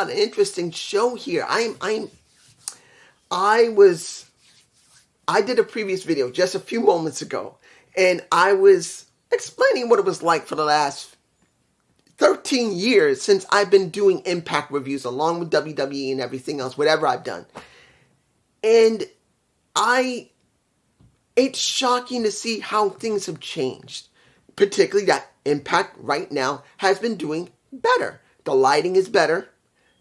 got an interesting show here. I did a previous video just a few moments ago, and I was explaining what it was like for the last 13 years since I've been doing Impact reviews along with WWE and everything else, whatever I've done. And it's shocking to see how things have changed. Particularly that Impact right now has been doing better. The lighting is better.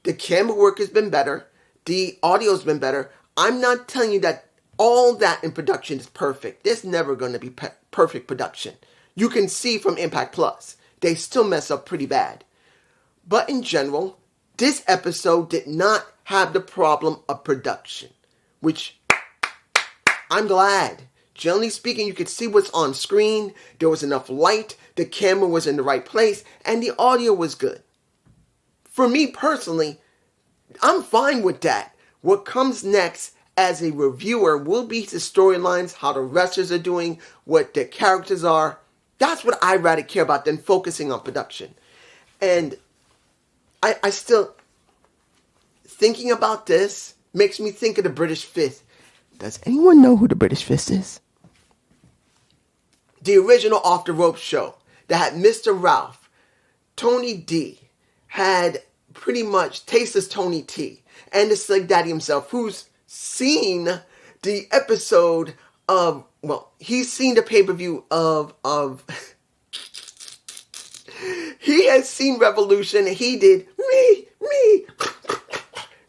The camera work has been better. The audio's been better. I'm not telling you that all that in production is perfect. There's never going to be perfect production. You can see from Impact Plus, they still mess up pretty bad. But in general, this episode did not have the problem of production, which I'm glad. Generally speaking, you could see what's on screen. There was enough light. The camera was in the right place. And the audio was good. For me personally, I'm fine with that. What comes next as a reviewer will be the storylines, how the wrestlers are doing, what their characters are. That's what I rather care about than focusing on production. And I still, thinking about this makes me think of the British Fist. Does anyone know who the British Fist is? The original Off the Rope show that had Mr. Ralph, Tony D, had pretty much Tasteless Tony T, and the Slick Daddy himself, who's seen the episode of, well, he's seen the pay-per-view of he has seen Revolution. He did me.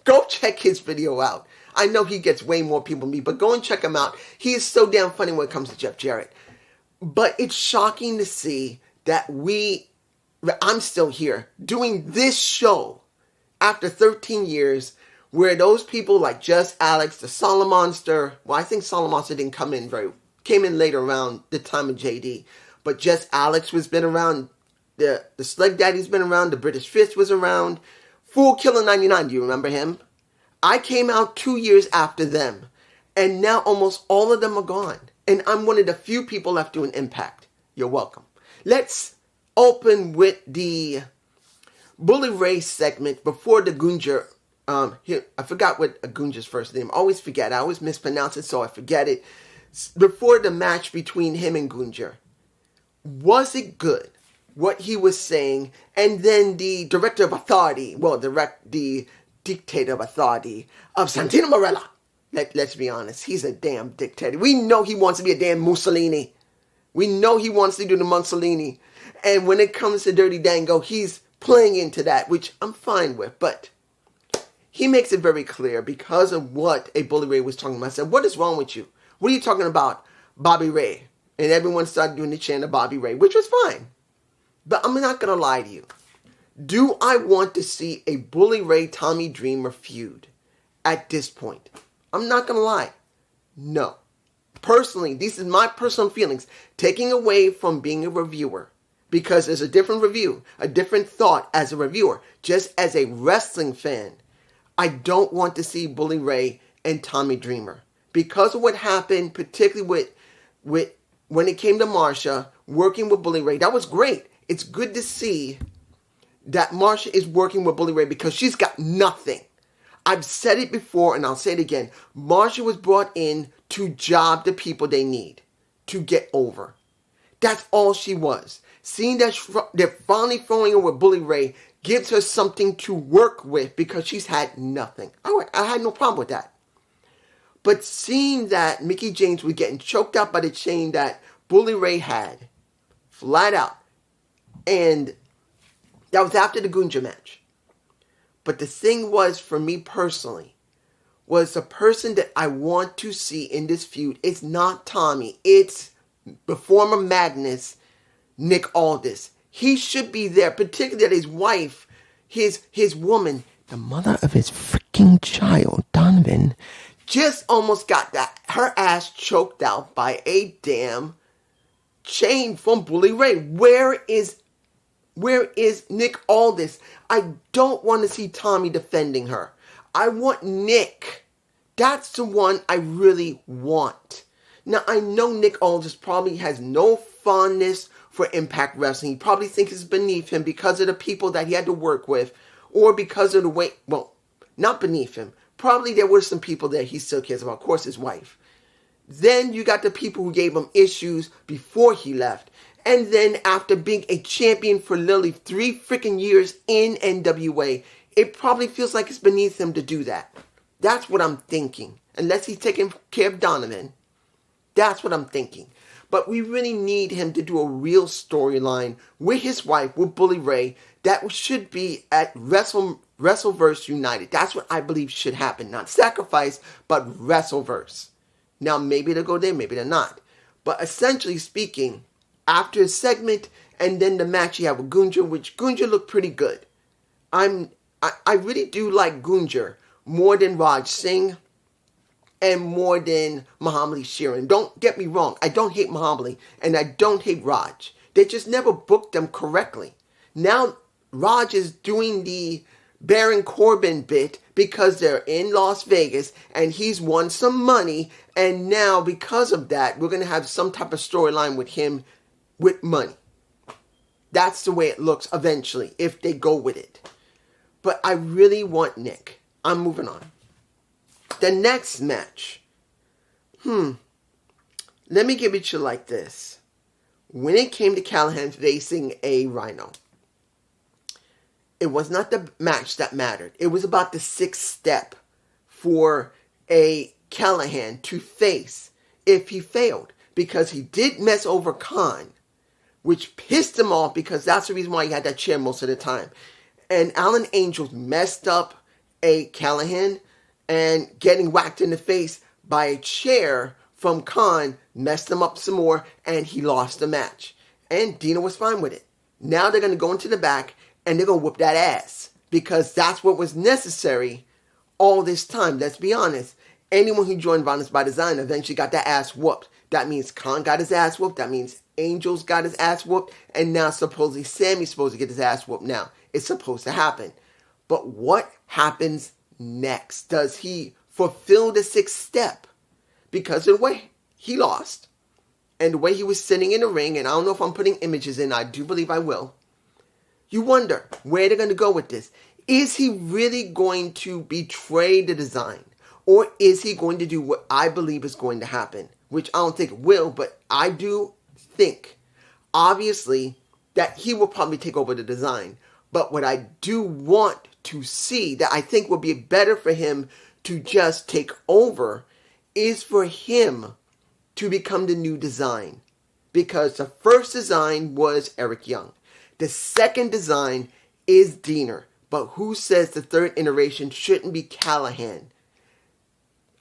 Go check his video out. I know he gets way more people than me, but go and check him out. He is so damn funny when it comes to Jeff Jarrett. But it's shocking to see that I'm still here doing this show after 13 years where those people like Just Alex, the Solomonster, well, I think Solomonster didn't came in later around the time of JD, but Just Alex was been around, the Slick Daddy's been around, the British Fist was around, Fool Killer 99, do you remember him? I came out 2 years after them, and now almost all of them are gone. And I'm one of the few people left doing Impact. You're welcome. Let's open with the Bully Ray segment before the Gunjar. Here, I forgot what Gunjar's first name. I always forget. I always mispronounce it, so I forget it. Before the match between him and Gunjar. Was it good? What he was saying, and then the director of authority, the dictator of authority of Santino Marella. Let's be honest, he's a damn dictator. We know he wants to be a damn Mussolini. We know he wants to do the Mussolini. And when it comes to Dirty Dango, he's playing into that, which I'm fine with. But he makes it very clear because of what a Bully Ray was talking about. I said, what is wrong with you? What are you talking about, Bobby Ray? And everyone started doing the chant of Bobby Ray, which was fine. But I'm not going to lie to you. Do I want to see a Bully Ray Tommy Dreamer feud at this point? I'm not going to lie. No. Personally, these are my personal feelings. Taking away from being a reviewer. Because there's a different review. A different thought as a reviewer. Just as a wrestling fan. I don't want to see Bully Ray and Tommy Dreamer. Because of what happened, particularly with when it came to Marsha, working with Bully Ray. That was great. It's good to see that Marsha is working with Bully Ray because she's got nothing. I've said it before and I'll say it again. Marsha was brought in to job the people they need to get over. That's all she was. Seeing that they're finally throwing her with Bully Ray gives her something to work with because she's had nothing. I had no problem with that. But seeing that Mickie James was getting choked out by the chain that Bully Ray had, flat out, and that was after the Gunja match. But the thing was, for me personally, was the person that I want to see in this feud. It's not Tommy. It's the former Magnus, Nick Aldis. He should be there, particularly that his wife, his woman, the mother of his freaking child, Donovan, just almost got her ass choked out by a damn chain from Bully Ray. Where is Nick Aldis? I don't want to see Tommy defending her. I want Nick. That's the one I really want. Now, I know Nick Aldis probably has no fondness for Impact Wrestling. He probably thinks it's beneath him because of the people that he had to work with or because of the way, well, not beneath him. Probably there were some people that he still cares about. Of course, his wife. Then you got the people who gave him issues before he left. And then after being a champion for literally 3 freaking years in NWA, it probably feels like it's beneath him to do that. That's what I'm thinking. Unless he's taking care of Donovan. That's what I'm thinking. But we really need him to do a real storyline with his wife, with Bully Ray, that should be at Wrestleverse United. That's what I believe should happen. Not Sacrifice, but Wrestleverse. Now, maybe they'll go there, maybe they're not. But essentially speaking, after a segment and then the match you have with Gunjar, which Gunjar looked pretty good. I really do like Gunjar more than Raj Singh and more than Muhammad Ali Sheeran. Don't get me wrong. I don't hate Muhammad Ali and I don't hate Raj. They just never booked them correctly. Now, Raj is doing the Baron Corbin bit because they're in Las Vegas and he's won some money, and now because of that we're going to have some type of storyline with him with money. That's the way it looks eventually if they go with it. But I really want Nick. I'm moving on. The next match. Let me give it to you like this. When it came to Callahan facing a Rhino, it was not the match that mattered. It was about the 6th step for a Callahan to face if he failed. Because he did mess over Khan, which pissed him off because that's the reason why he had that chair most of the time. And Alan Angels messed up a Callahan, and getting whacked in the face by a chair from Khan messed him up some more, and he lost the match. And Dina was fine with it. Now they're going to go into the back and they're going to whoop that ass because that's what was necessary all this time. Let's be honest. Anyone who joined Violence by Design eventually got that ass whooped. That means Khan got his ass whooped. That means Angels got his ass whooped. And now supposedly Sammy's supposed to get his ass whooped now. It's supposed to happen. But what happens next? Does he fulfill the 6th step? Because of the way he lost and the way he was sitting in the ring, and I don't know if I'm putting images in, I do believe I will. You wonder where they're going to go with this. Is he really going to betray the design? Or is he going to do what I believe is going to happen? Which I don't think it will, but I do think, obviously, that he will probably take over the design. But what I do want to see, that I think would be better for him to just take over, is for him to become the new design. Because the first design was Eric Young. The second design is Diener. But who says the third iteration shouldn't be Callahan?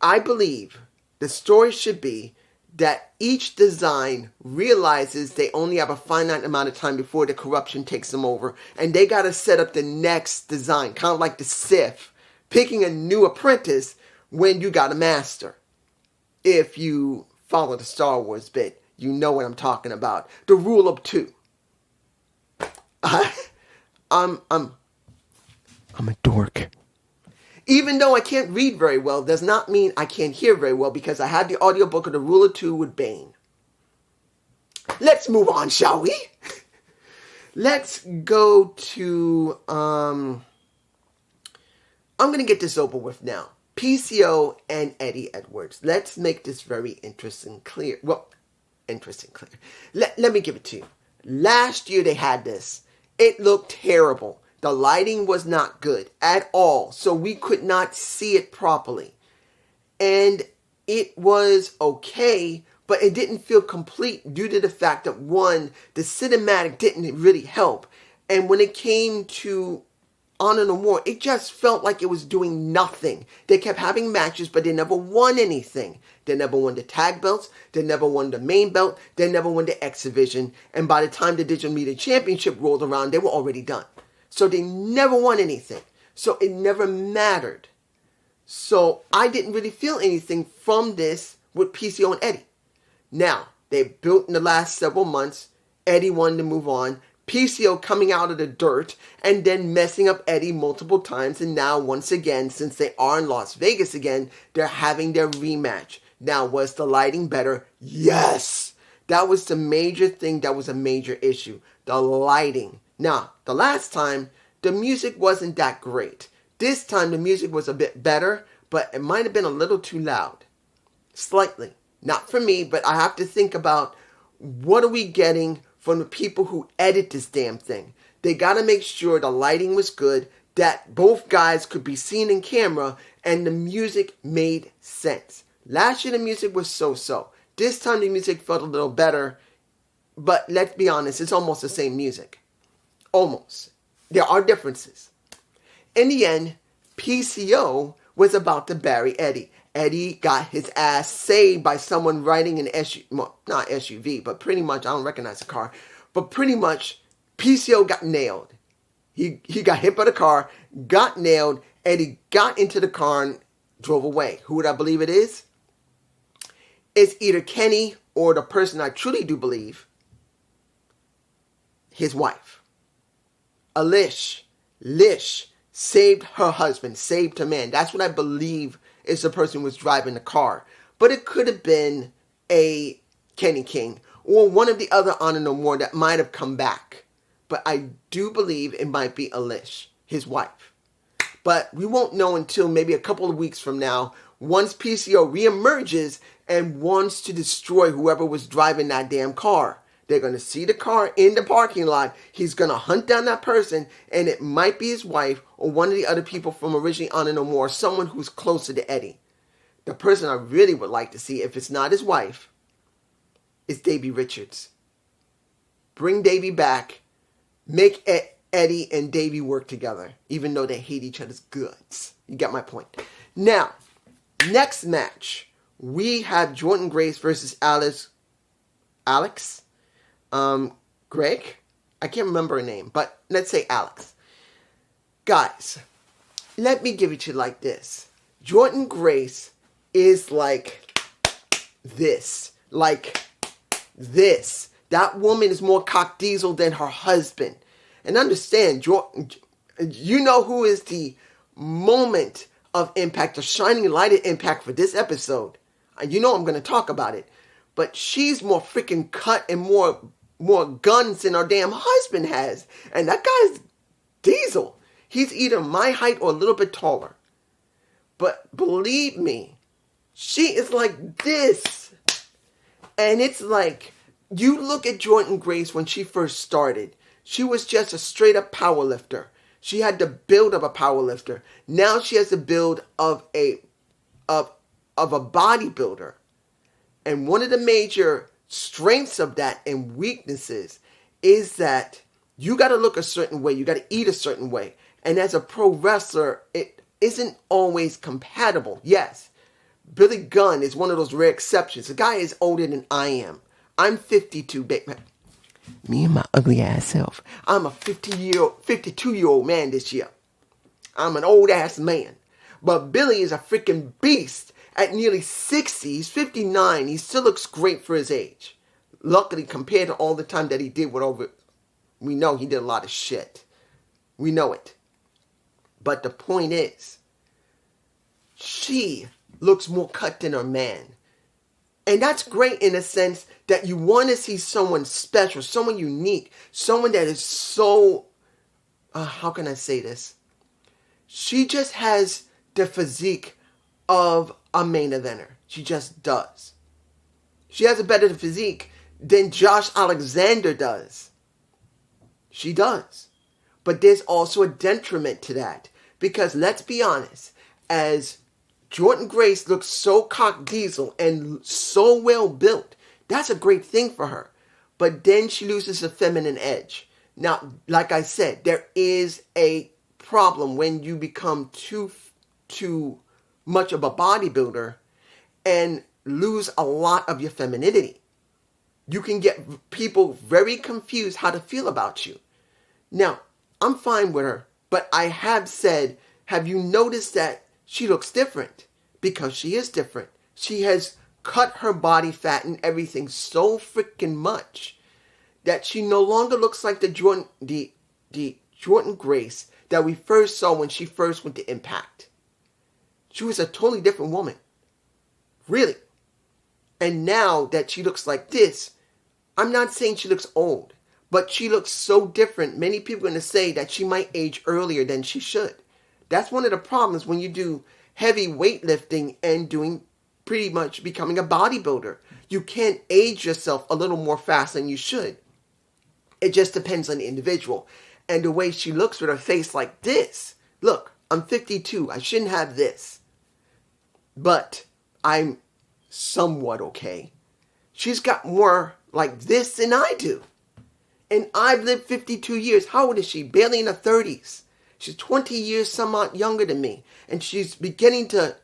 I believe the story should be that each design realizes they only have a finite amount of time before the corruption takes them over, and they got to set up the next design, kind of like the Sith, picking a new apprentice when you got a master. If you follow the Star Wars bit, you know what I'm talking about. The rule of 2. I'm a dork. Even though I can't read very well, does not mean I can't hear very well, because I had the audiobook of The Rule of 2 with Bane. Let's move on, shall we? Let's go to, I'm going to get this over with now. PCO and Eddie Edwards. Let's make this very interesting clear. Well, interesting clear. Let me give it to you. Last year they had this. It looked terrible. The lighting was not good at all, so we could not see it properly. And it was okay, but it didn't feel complete due to the fact that, one, the cinematic didn't really help. And when it came to Honor No More, it just felt like it was doing nothing. They kept having matches, but they never won anything. They never won the tag belts. They never won the main belt. They never won the X Division. And by the time the Digital Media Championship rolled around, they were already done. So they never won anything. So it never mattered. So I didn't really feel anything from this with PCO and Eddie. Now, they built in the last several months. Eddie wanted to move on. PCO coming out of the dirt and then messing up Eddie multiple times. And now, once again, since they are in Las Vegas again, they're having their rematch. Now, was the lighting better? Yes! That was the major thing that was a major issue. The lighting. Now, the last time, the music wasn't that great. This time the music was a bit better, but it might have been a little too loud. Slightly. Not for me, but I have to think about what are we getting from the people who edit this damn thing. They got to make sure the lighting was good, that both guys could be seen in camera, and the music made sense. Last year the music was so-so. This time the music felt a little better, but let's be honest, it's almost the same music. Almost. There are differences. In the end, PCO was about to bury Eddie. Eddie got his ass saved by someone riding an SUV, well, not SUV, but pretty much, I don't recognize the car, but pretty much PCO got nailed. He got hit by the car, got nailed, Eddie got into the car and drove away. Who would I believe it is? It's either Kenny or the person I truly do believe, his wife. Lish saved her husband, saved her man. That's what I believe is the person who was driving the car. But it could have been a Kenny King or one of the other Honor No More that might have come back. But I do believe it might be Lish, his wife. But we won't know until maybe a couple of weeks from now, once PCO reemerges and wants to destroy whoever was driving that damn car. They're going to see the car in the parking lot. He's going to hunt down that person, and it might be his wife or one of the other people from originally Honor No More, someone who's closer to Eddie. The person I really would like to see, if it's not his wife, is Davey Richards. Bring Davey back. Make Eddie and Davey work together, even though they hate each other's guts. You get my point. Now, next match, we have Jordynne Grace versus Alex. Greg? I can't remember her name, but let's say Alex. Guys, let me give it to you like this. Jordynne Grace is like this. Like this. That woman is more cock diesel than her husband. And understand, you know who is the moment of impact, the shining light of impact for this episode. You know I'm going to talk about it. But she's more freaking cut and more guns than her damn husband has. And that guy's diesel. He's either my height or a little bit taller. But believe me, she is like this. And it's like, you look at Jordynne Grace when she first started. She was just a straight up power lifter. She had the build of a power lifter. Now she has the build of a bodybuilder. And one of the major strengths of that and weaknesses is that you got to look a certain way. You got to eat a certain way. And as a pro wrestler, it isn't always compatible. Yes, Billy Gunn is one of those rare exceptions. The guy is older than I am. I'm 52, big man. Me and my ugly ass self. I'm a 52-year-old man this year. I'm an old ass man. But Billy is a freaking beast. At nearly 60, he's 59, he still looks great for his age. Luckily, compared to all the time that he did we know he did a lot of shit. We know it. But the point is, she looks more cut than her man. And that's great in a sense that you want to see someone special, someone unique, someone that is so, how can I say this? She just has the physique of a main eventer. She just does. She has a better physique than Josh Alexander does. She does. But there's also a detriment to that. Because let's be honest, as Jordynne Grace looks so cock diesel and so well built, that's a great thing for her. But then she loses a feminine edge. Now, like I said, there is a problem when you become too much of a bodybuilder and lose a lot of your femininity. You can get people very confused how to feel about you. Now, I'm fine with her, but I have said, have you noticed that she looks different? Because she is different. She has cut her body fat and everything so freaking much that she no longer looks like the Jordynne Grace that we first saw when she first went to Impact. She was a totally different woman. Really. And now that she looks like this, I'm not saying she looks old, But she looks so different. Many people are going to say that she might age earlier than she should. That's one of the problems when you do heavy weightlifting and doing pretty much becoming a bodybuilder. You can't age yourself a little more fast than you should. It just depends on the individual. And the way she looks with her face like this. Look, I'm 52. I shouldn't have this. But I'm somewhat okay. She's got more like this than I do. And I've lived 52 years. How old is she? Barely in her 30s. She's 20 years somewhat younger than me. And she's beginning to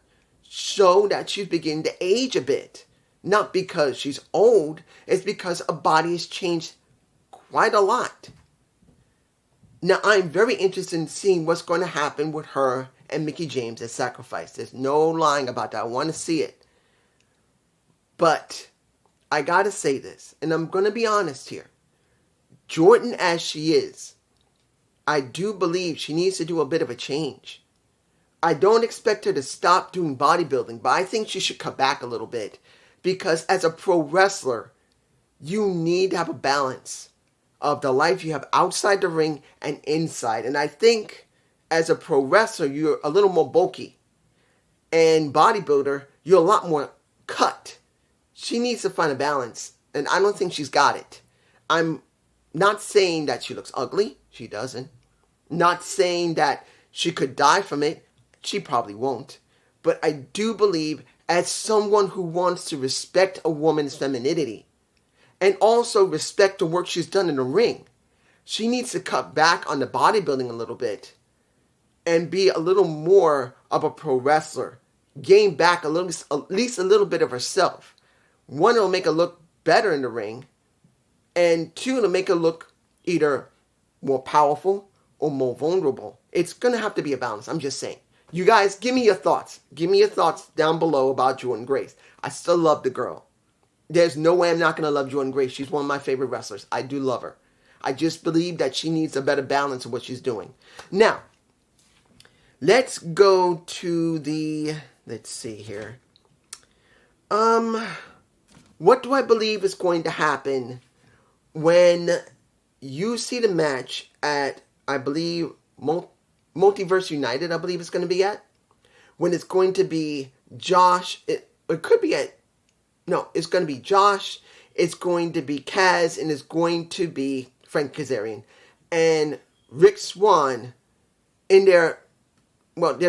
show that she's beginning to age a bit. Not because she's old. It's because her body has changed quite a lot. Now, I'm very interested in seeing what's going to happen with her and Mickie James at Sacrifice. There's no lying about that. I want to see it. But I got to say this, and I'm going to be honest here. Jordan as she is, I do believe she needs to do a bit of a change. I don't expect her to stop doing bodybuilding, but I think she should cut back a little bit. Because as a pro wrestler, you need to have a balance of the life you have outside the ring and inside. And I think as a pro wrestler, you're a little more bulky. And bodybuilder, you're a lot more cut. She needs to find a balance. And I don't think she's got it. I'm not saying that she looks ugly. She doesn't. Not saying that she could die from it. She probably won't. But I do believe as someone who wants to respect a woman's femininity and also respect the work she's done in the ring, she needs to cut back on the bodybuilding a little bit and be a little more of a pro wrestler. Gain back at least a little bit of herself. One, it'll make her look better in the ring. And two, it'll make her look either more powerful or more vulnerable. It's going to have to be a balance. I'm just saying. You guys, give me your thoughts. Give me your thoughts down below about Jordynne Grace. I still love the girl. There's no way I'm not going to love Jordynne Grace. She's one of my favorite wrestlers. I do love her. I just believe that she needs a better balance of what she's doing. Now, let's go to the... Let's see here. What do I believe is going to happen when you see the match at, I believe, Multiverse United, I believe it's going to be at? When it's going to be Josh, it could be at, no, it's going to be Josh, it's going to be Kaz, and it's going to be Frank Kazarian. And Rick Swann in their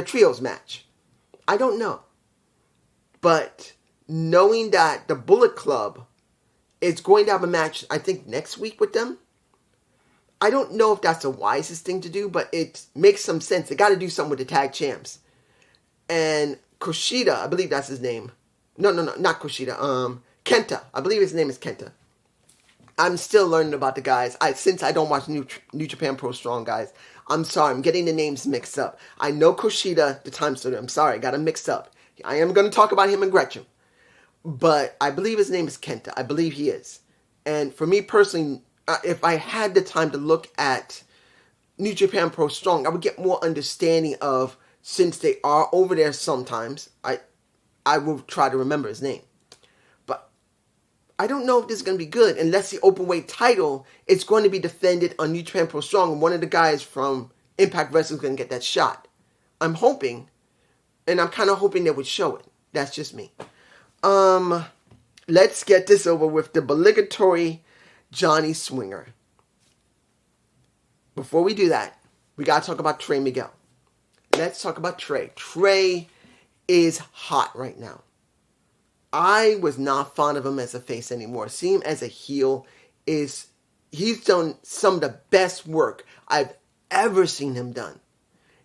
trios match. I don't know. But knowing that the Bullet Club is going to have a match, I think, next week with them, I don't know if that's the wisest thing to do, but it makes some sense. They got to do something with the tag champs. And Kushida, I believe that's his name. No, not Kushida. Kenta. I believe his name is Kenta. I'm still learning about the guys. Since I don't watch New Japan Pro Strong, guys. I'm sorry. I'm getting the names mixed up. I know Kushida, the time studio. I'm sorry. I got them mixed up. I am going to talk about him and Gretchen. But I believe his name is Kenta. I believe he is. And for me personally, if I had the time to look at New Japan Pro Strong, I would get more understanding of, since they are over there sometimes, I will try to remember his name. But I don't know if this is going to be good unless the openweight title is going to be defended on New Japan Pro Strong and one of the guys from Impact Wrestling is going to get that shot. I'm hoping, and I'm kind of hoping they would show it. That's just me. Let's get this over with. The obligatory Johnny Swinger. Before we do that, we got to talk about Trey Miguel. Let's talk about Trey. Trey is hot right now. I was not fond of him as a face anymore. See him as a heel he's done some of the best work I've ever seen him done.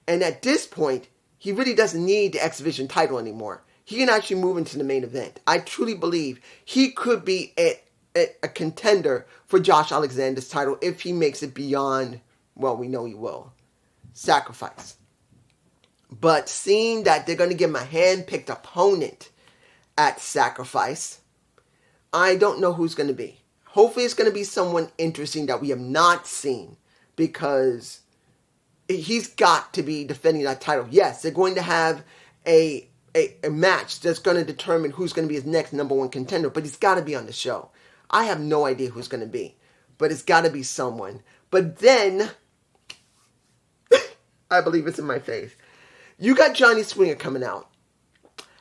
And at this point, he really doesn't need the X Division title anymore. He can actually move into the main event. I truly believe he could be a contender for Josh Alexander's title if he makes it beyond, well, we know he will, Sacrifice. But seeing that they're going to give him a hand-picked opponent at Sacrifice, I don't know who's going to be. Hopefully it's going to be someone interesting that we have not seen, because he's got to be defending that title. Yes, they're going to have a match that's going to determine who's going to be his next number one contender, but he's got to be on the show. I have no idea who's going to be. but it's got to be someone. But then, I believe it's in my face. You got Johnny Swinger coming out,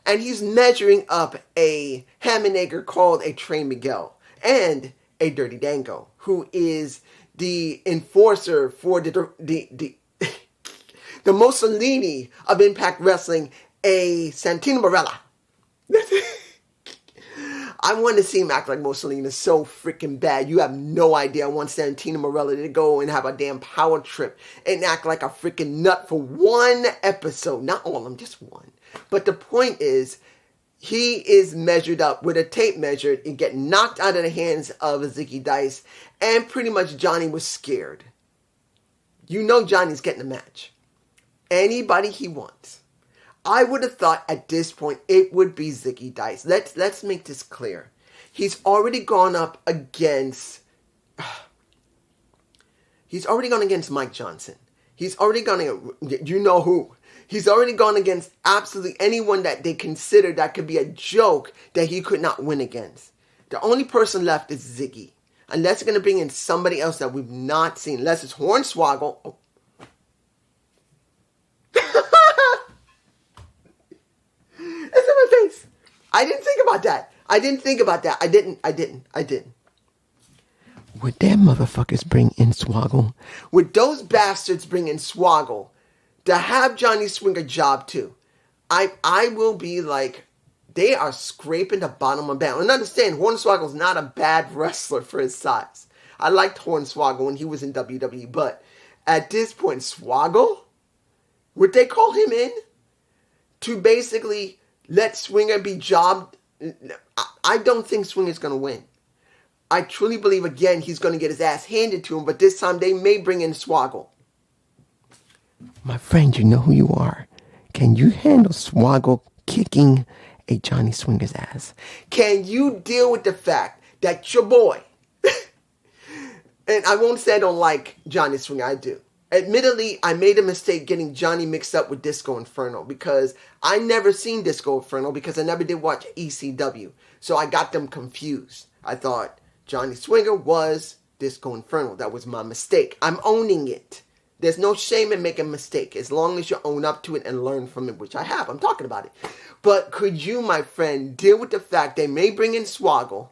and he's measuring up a ham and egger called a Trey Miguel and a Dirty Dango, who is the enforcer for the Mussolini of Impact Wrestling, a Santino Marella. I want to see him act like Mussolini. It's so freaking bad. You have no idea. I want Santino Marella to go and have a damn power trip and act like a freaking nut for one episode. Not all of them, just one. But the point is, he is measured up with a tape measure and get knocked out of the hands of Zicky Dice. And pretty much Johnny was scared. You know Johnny's getting a match. Anybody he wants. I would have thought at this point it would be Zicky Dice. Let's make this clear. He's already gone up against... He's already gone against Mike Johnson. He's already gone... You know who. He's already gone against absolutely anyone that they consider that could be a joke that he could not win against. The only person left is Ziggy. Unless they're going to bring in somebody else that we've not seen. Unless it's Hornswoggle. Oh. It's in my face. I didn't think about that. I didn't. Would them motherfuckers bring in Swoggle? Would those bastards bring in Swoggle to have Johnny Swinger job too? I will be like, they are scraping the bottom of the barrel. And understand, Hornswoggle's not a bad wrestler for his size. I liked Hornswoggle when he was in WWE, but at this point, Swoggle? Would they call him in to basically let Swinger be jobbed? I don't think Swinger's going to win. I truly believe, again, he's going to get his ass handed to him, but this time they may bring in Swoggle. My friend, you know who you are. Can you handle Swoggle kicking a Johnny Swinger's ass? Can you deal with the fact that your boy, and I won't say I don't like Johnny Swinger, I do. Admittedly, I made a mistake getting Johnny mixed up with Disco Inferno because I never seen Disco Inferno because I never did watch ECW. So I got them confused. I thought Johnny Swinger was Disco Inferno. That was my mistake. I'm owning it. There's no shame in making a mistake as long as you own up to it and learn from it, which I have. I'm talking about it. But could you, my friend, deal with the fact they may bring in Swoggle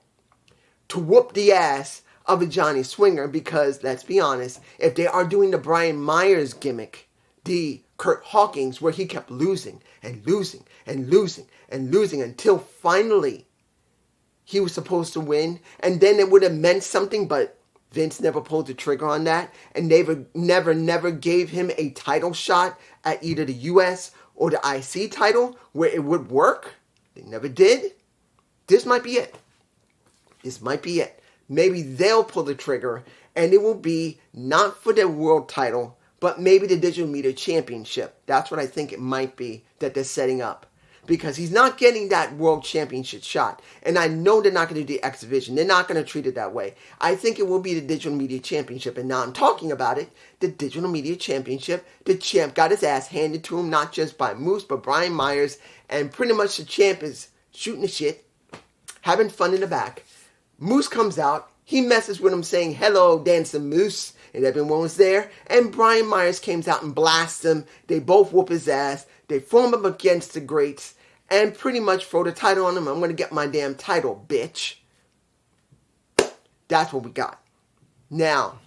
to whoop the ass of a Johnny Swinger? Because, let's be honest, if they are doing the Brian Myers gimmick, the Kurt Hawkins, where he kept losing and losing and losing and losing until finally he was supposed to win, and then it would have meant something, but Vince never pulled the trigger on that, and they never gave him a title shot at either the US or the IC title where it would work. They never did. This might be it. Maybe they'll pull the trigger, and it will be not for the world title, but maybe the Digital Media Championship. That's what I think it might be that they're setting up. Because he's not getting that world championship shot. And I know they're not going to do the X Division. They're not going to treat it that way. I think it will be the Digital Media Championship. And now I'm talking about it. The Digital Media Championship. The champ got his ass handed to him, not just by Moose, but Brian Myers. And pretty much the champ is shooting the shit, having fun in the back. Moose comes out. He messes with him saying, "Hello, Dancing Moose." And everyone was there. And Brian Myers comes out and blasts him. They both whoop his ass. They form him against the greats. And pretty much throw the title on him. I'm going to get my damn title, bitch. That's what we got. Now,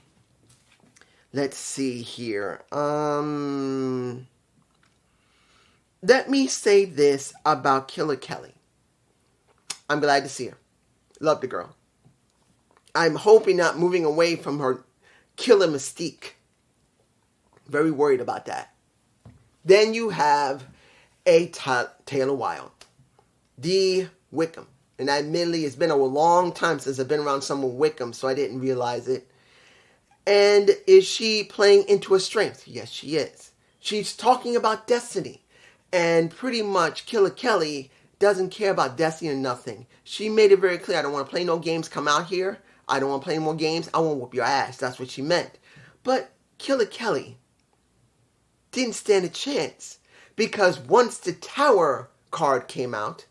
let's see here. Let me say this about Killer Kelly. I'm glad to see her. Love the girl. I'm hoping not moving away from her killer mystique. Very worried about that. Then you have a Taylor Wilde, the Wickham. And admittedly, it's been a long time since I've been around someone Wickham, so I didn't realize it. And is she playing into her strength? Yes, she is. She's talking about destiny. And pretty much Killer Kelly doesn't care about destiny or nothing. She made it very clear, I don't want to play no games, come out here. I don't want to play any more games, I want to whoop your ass. That's what she meant. But Killer Kelly didn't stand a chance. Because once the Tower card came out,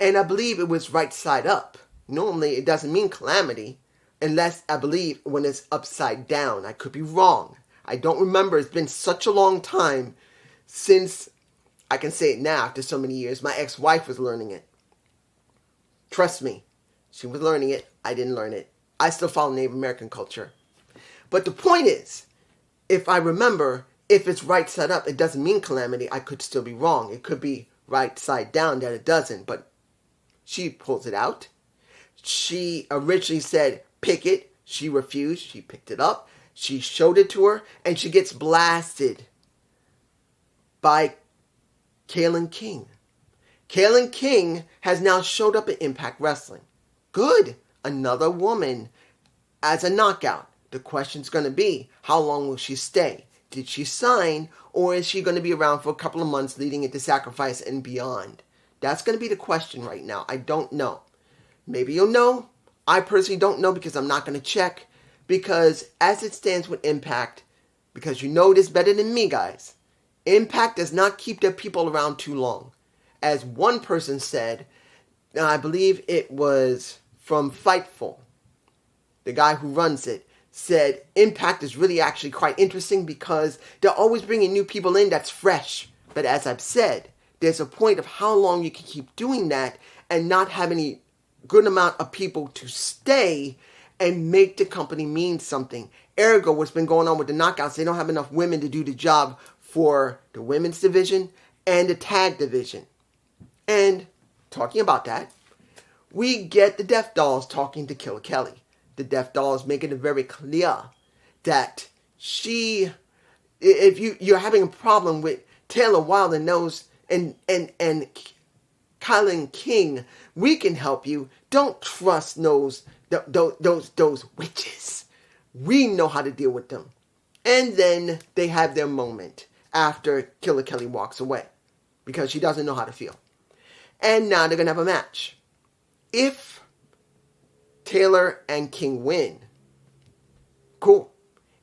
and I believe it was right side up. Normally, it doesn't mean Calamity, Unless, I believe, when it's upside down. I could be wrong. I don't remember. It's been such a long time since, I can say it now after so many years, my ex-wife was learning it. Trust me. She was learning it. I didn't learn it. I still follow Native American culture. But the point is, if I remember, if it's right side up, it doesn't mean calamity. I could still be wrong. It could be right side down that it doesn't. But she pulls it out. She originally said, pick it. She refused. She picked it up. She showed it to her. And she gets blasted by Kaylen King. Kaylen King has now showed up at Impact Wrestling. Good. Another woman as a knockout. The question's going to be, how long will she stay? Did she sign, or is she going to be around for a couple of months leading into Sacrifice and beyond? That's going to be the question right now. I don't know. Maybe you'll know. I personally don't know because I'm not going to check. Because as it stands with Impact, because you know this better than me, guys, Impact does not keep their people around too long. As one person said, I believe it was from Fightful, the guy who runs it, said Impact is really actually quite interesting because they're always bringing new people in that's fresh. But as I've said, there's a point of how long you can keep doing that and not have any good amount of people to stay and make the company mean something. Ergo, what's been going on with the knockouts, they don't have enough women to do the job for the women's division and the tag division. And talking about that, we get the Death Dolls talking to Killer Kelly. The Death Dolls making it very clear that she, if you're having a problem with Taylor Wilder knows and Kaylen King, we can help you. Don't trust those witches. We know how to deal with them. And then they have their moment after Killer Kelly walks away because she doesn't know how to feel. And now they're going to have a match. If Taylor and King win, cool.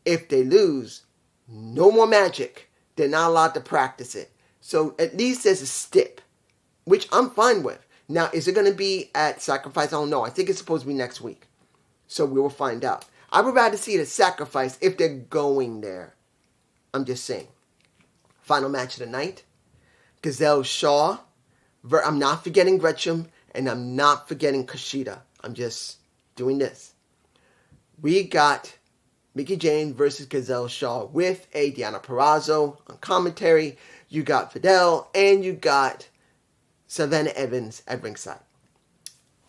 If they lose, no more magic. They're not allowed to practice it. So at least there's a stip, which I'm fine with. Now, is it going to be at Sacrifice? I don't know. I think it's supposed to be next week. So we will find out. I would rather see it at Sacrifice if they're going there. I'm just saying. Final match of the night. Giselle Shaw. I'm not forgetting Gretchen, and I'm not forgetting Kushida. I'm just doing this. We got Mickie James versus Giselle Shaw with a Deonna Purrazzo on commentary. You got Fidel, and you got Savannah Evans at ringside.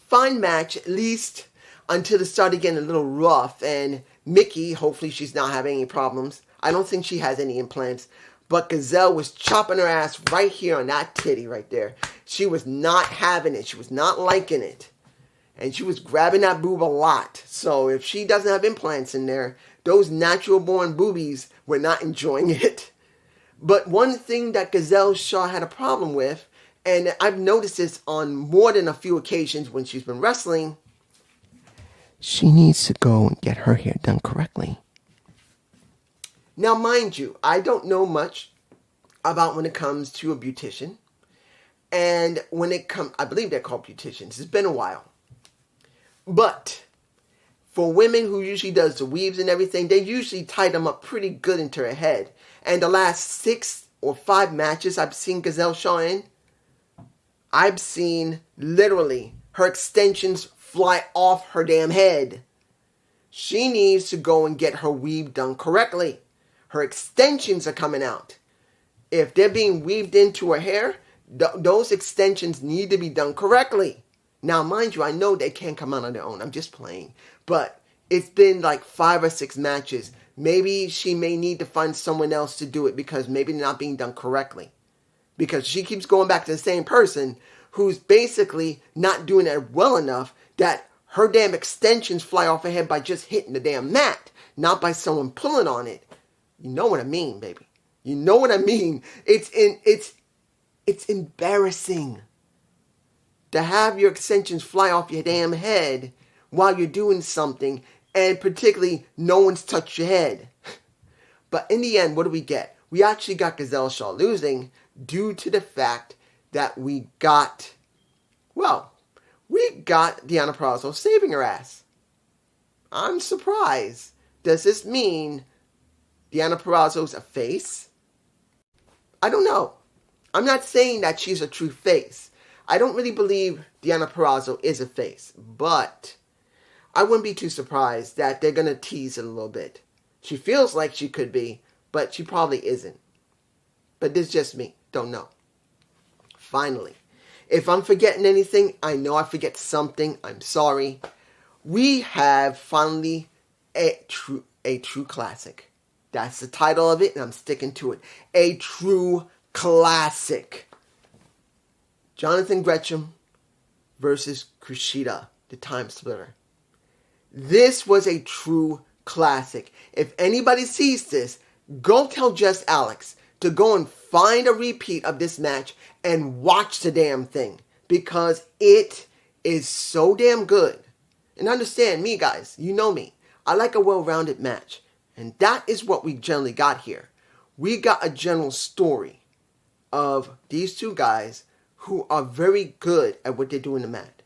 Fine match, at least until it started getting a little rough. And Mickie, hopefully she's not having any problems. I don't think she has any implants. But Giselle was chopping her ass right here on that titty right there. She was not having it. She was not liking it. And she was grabbing that boob a lot. So if she doesn't have implants in there, those natural born boobies were not enjoying it. But one thing that Giselle Shaw had a problem with, and I've noticed this on more than a few occasions when she's been wrestling, she needs to go and get her hair done correctly. Now, mind you, I don't know much about when it comes to a beautician. And when it comes, I believe they're called beauticians. It's been a while. But for women who usually does the weaves and everything, they usually tie them up pretty good into her head. And the last 6 or 5 matches I've seen Giselle Shaw in, I've seen literally her extensions fly off her damn head. She needs to go and get her weave done correctly. Her extensions are coming out. If they're being weaved into her hair, those extensions need to be done correctly. Now, mind you, I know they can't come out on their own. I'm just playing. But it's been like 5 or 6 matches. Maybe she may need to find someone else to do it because maybe they're not being done correctly. Because she keeps going back to the same person who's basically not doing it well enough that her damn extensions fly off her head by just hitting the damn mat, not by someone pulling on it. You know what I mean, baby. You know what I mean. It's embarrassing to have your extensions fly off your damn head while you're doing something, and particularly no one's touched your head. But in the end, what do we get? We actually got Giselle Shaw losing due to the fact that we got Deonna Purrazzo saving her ass. I'm surprised. Does this mean Deonna Purrazzo's a face? I don't know. I'm not saying that she's a true face. I don't really believe Deonna Purrazzo is a face, but I wouldn't be too surprised that they're going to tease it a little bit. She feels like she could be, but she probably isn't. But this is just me. Don't know. Finally, if I'm forgetting anything, I know I forget something. I'm sorry. We have finally a true classic. That's the title of it, and I'm sticking to it. A true classic. Jonathan Gresham versus Kushida, the Time Splitter. This was a true classic. If anybody sees this, go tell Just Alex to go and find a repeat of this match and watch the damn thing, because it is so damn good. And understand me, guys, you know me. I like a well-rounded match. And that is what we generally got here. We got a general story of these two guys who are very good at what they do in the mat.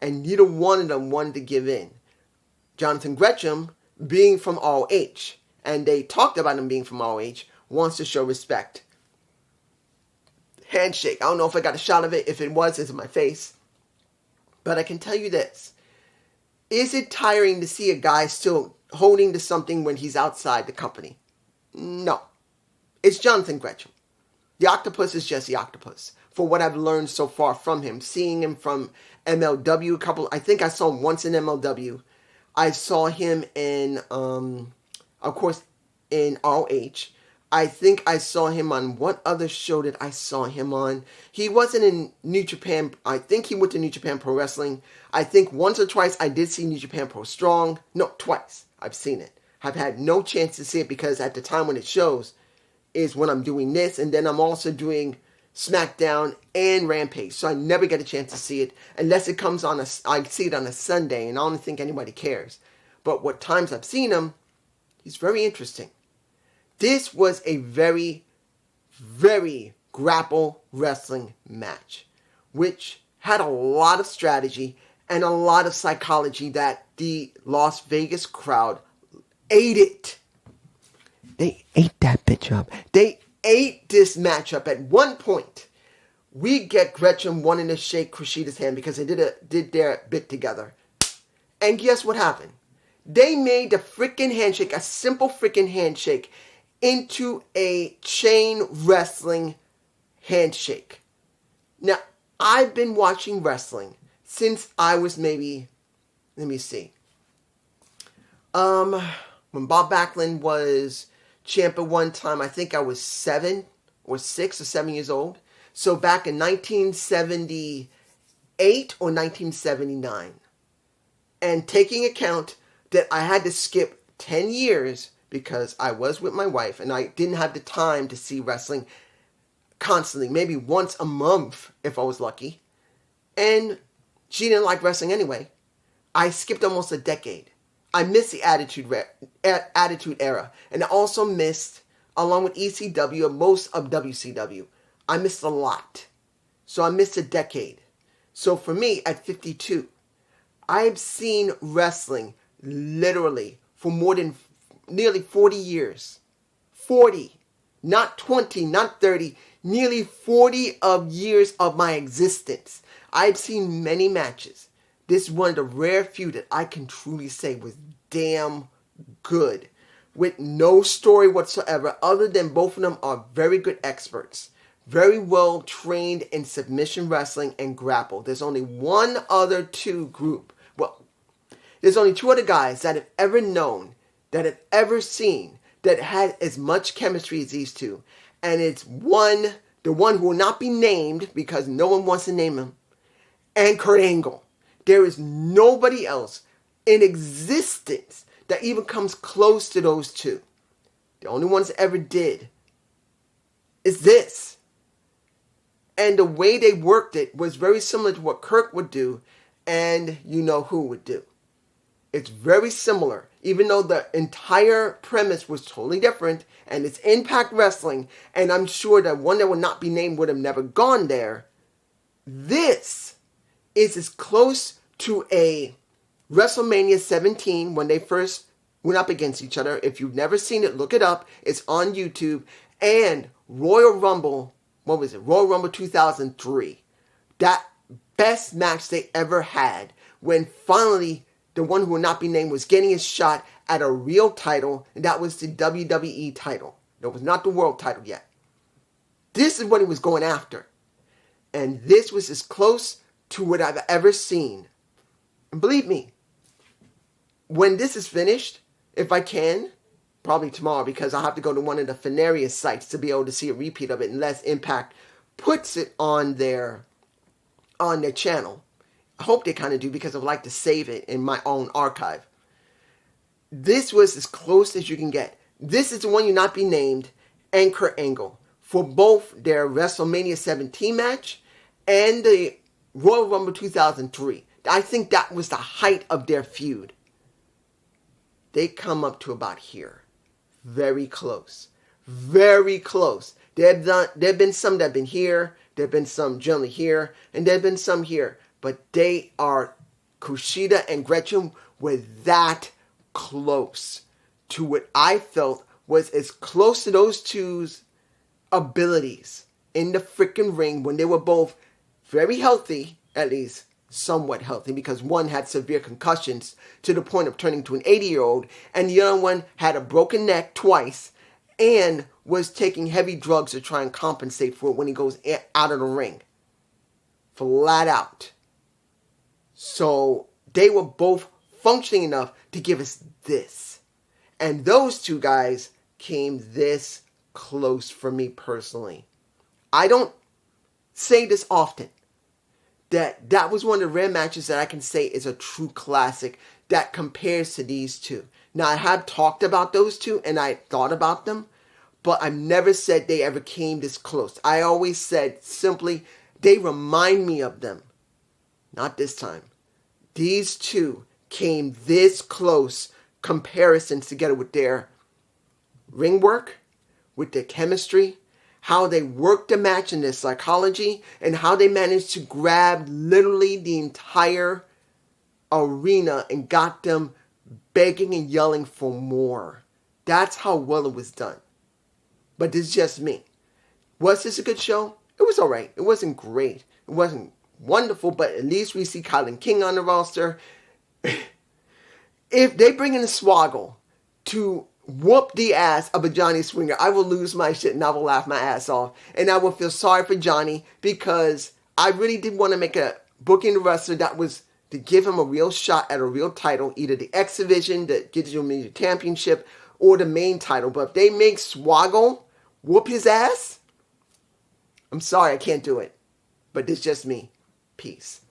And neither one of them wanted to give in. Jonathan Gresham, being from ROH, and they talked about him being from ROH, wants to show respect. Handshake. I don't know if I got a shot of it. If it was, it's in my face. But I can tell you this. Is it tiring to see a guy still holding to something when he's outside the company? No. It's Jonathan Gresham. The octopus is just the octopus. For what I've learned so far from him, seeing him from MLW I think I saw him once in MLW. I saw him in, of course, in ROH. I think I saw him on what other show did I saw him on? He wasn't in New Japan. I think he went to New Japan Pro Wrestling. I think once or twice I did see New Japan Pro Strong. No, twice. I've seen it. I've had no chance to see it because at the time when it shows is when I'm doing this, and then I'm also doing SmackDown and Rampage. So I never get a chance to see it unless it comes on I see it on a Sunday, and I don't think anybody cares. But what times I've seen him, he's very interesting. This was a very, very grapple wrestling match, which had a lot of strategy and a lot of psychology that the Las Vegas crowd ate it. They ate that bitch up. They ate this matchup. At one point, we get Gresham wanting to shake Kushida's hand because they did their bit together. And guess what happened? They made the freaking handshake, a simple freaking handshake, into a chain wrestling handshake. Now, I've been watching wrestling since I was maybe, let me see. When Bob Backlund was champ at one time, I think I was 6 or 7 years old. So back in 1978 or 1979. And taking account that I had to skip 10 years because I was with my wife and I didn't have the time to see wrestling constantly, maybe once a month if I was lucky. And she didn't like wrestling anyway. I skipped almost a decade. I missed the Attitude Era. And I also missed, along with ECW, most of WCW. I missed a lot. So I missed a decade. So for me, at 52, I've seen wrestling literally for more than nearly 40 years. 40. Not 20, not 30. Nearly 40 of years of my existence. I've seen many matches. This is one of the rare few that I can truly say was damn good. With no story whatsoever, other than both of them are very good experts. Very well trained in submission wrestling and grapple. There's only one other there's only two other guys that have ever known, that have ever seen, that had as much chemistry as these two. And it's the one who will not be named because no one wants to name him, and Kurt Angle. There is nobody else in existence that even comes close to those two. The only ones that ever did is this. And the way they worked it was very similar to what Kirk would do and you know who would do. It's very similar, even though the entire premise was totally different, and it's Impact Wrestling, and I'm sure that one that would not be named would have never gone there. This is as close to a WrestleMania 17, when they first went up against each other. If you've never seen it, look it up. It's on YouTube. And Royal Rumble, what was it? Royal Rumble 2003. That best match they ever had, when finally the one who will not be named was getting his shot at a real title, and that was the WWE title. That was not the world title yet. This is what he was going after. And this was as close to what I've ever seen. And believe me, when this is finished, if I can, probably tomorrow, because I'll have to go to one of the Fenarius sites to be able to see a repeat of it, unless Impact puts it on their channel. I hope they kind of do, because I'd like to save it in my own archive. This was as close as you can get. This is the one you not be named, and Kurt Angle, for both their WrestleMania 17 match and the Royal Rumble 2003. I think that was the height of their feud. They come up to about here. Very close. Very close. There have been some that have been here. There have been some generally here. And there have been some here. But they are, Kushida and Gretchen were that close to what I felt was as close to those two's abilities in the freaking ring when they were both very healthy, at least somewhat healthy, because one had severe concussions to the point of turning to an 80-year-old, and the other one had a broken neck twice and was taking heavy drugs to try and compensate for it when he goes out of the ring. Flat out. So they were both functioning enough to give us this. And those two guys came this close for me personally. I don't say this often. That was one of the rare matches that I can say is a true classic that compares to these two. Now, I have talked about those two and I thought about them, but I've never said they ever came this close. I always said simply, they remind me of them. Not this time. These two came this close, comparisons together with their ring work, with their chemistry, how they worked the match and their psychology, and how they managed to grab literally the entire arena and got them begging and yelling for more. That's how well it was done. But this is just me. Was this a good show? It was alright. It wasn't great. It wasn't wonderful, but at least we see Kylan King on the roster. If they bring in a Swoggle to whoop the ass of a Johnny Swinger, I will lose my shit and I will laugh my ass off. And I will feel sorry for Johnny, because I really did want to make a booking the wrestler that was to give him a real shot at a real title, either the X Division that gives you a major championship or the main title. But if they make Swoggle whoop his ass, I'm sorry, I can't do it. But it's just me. Peace.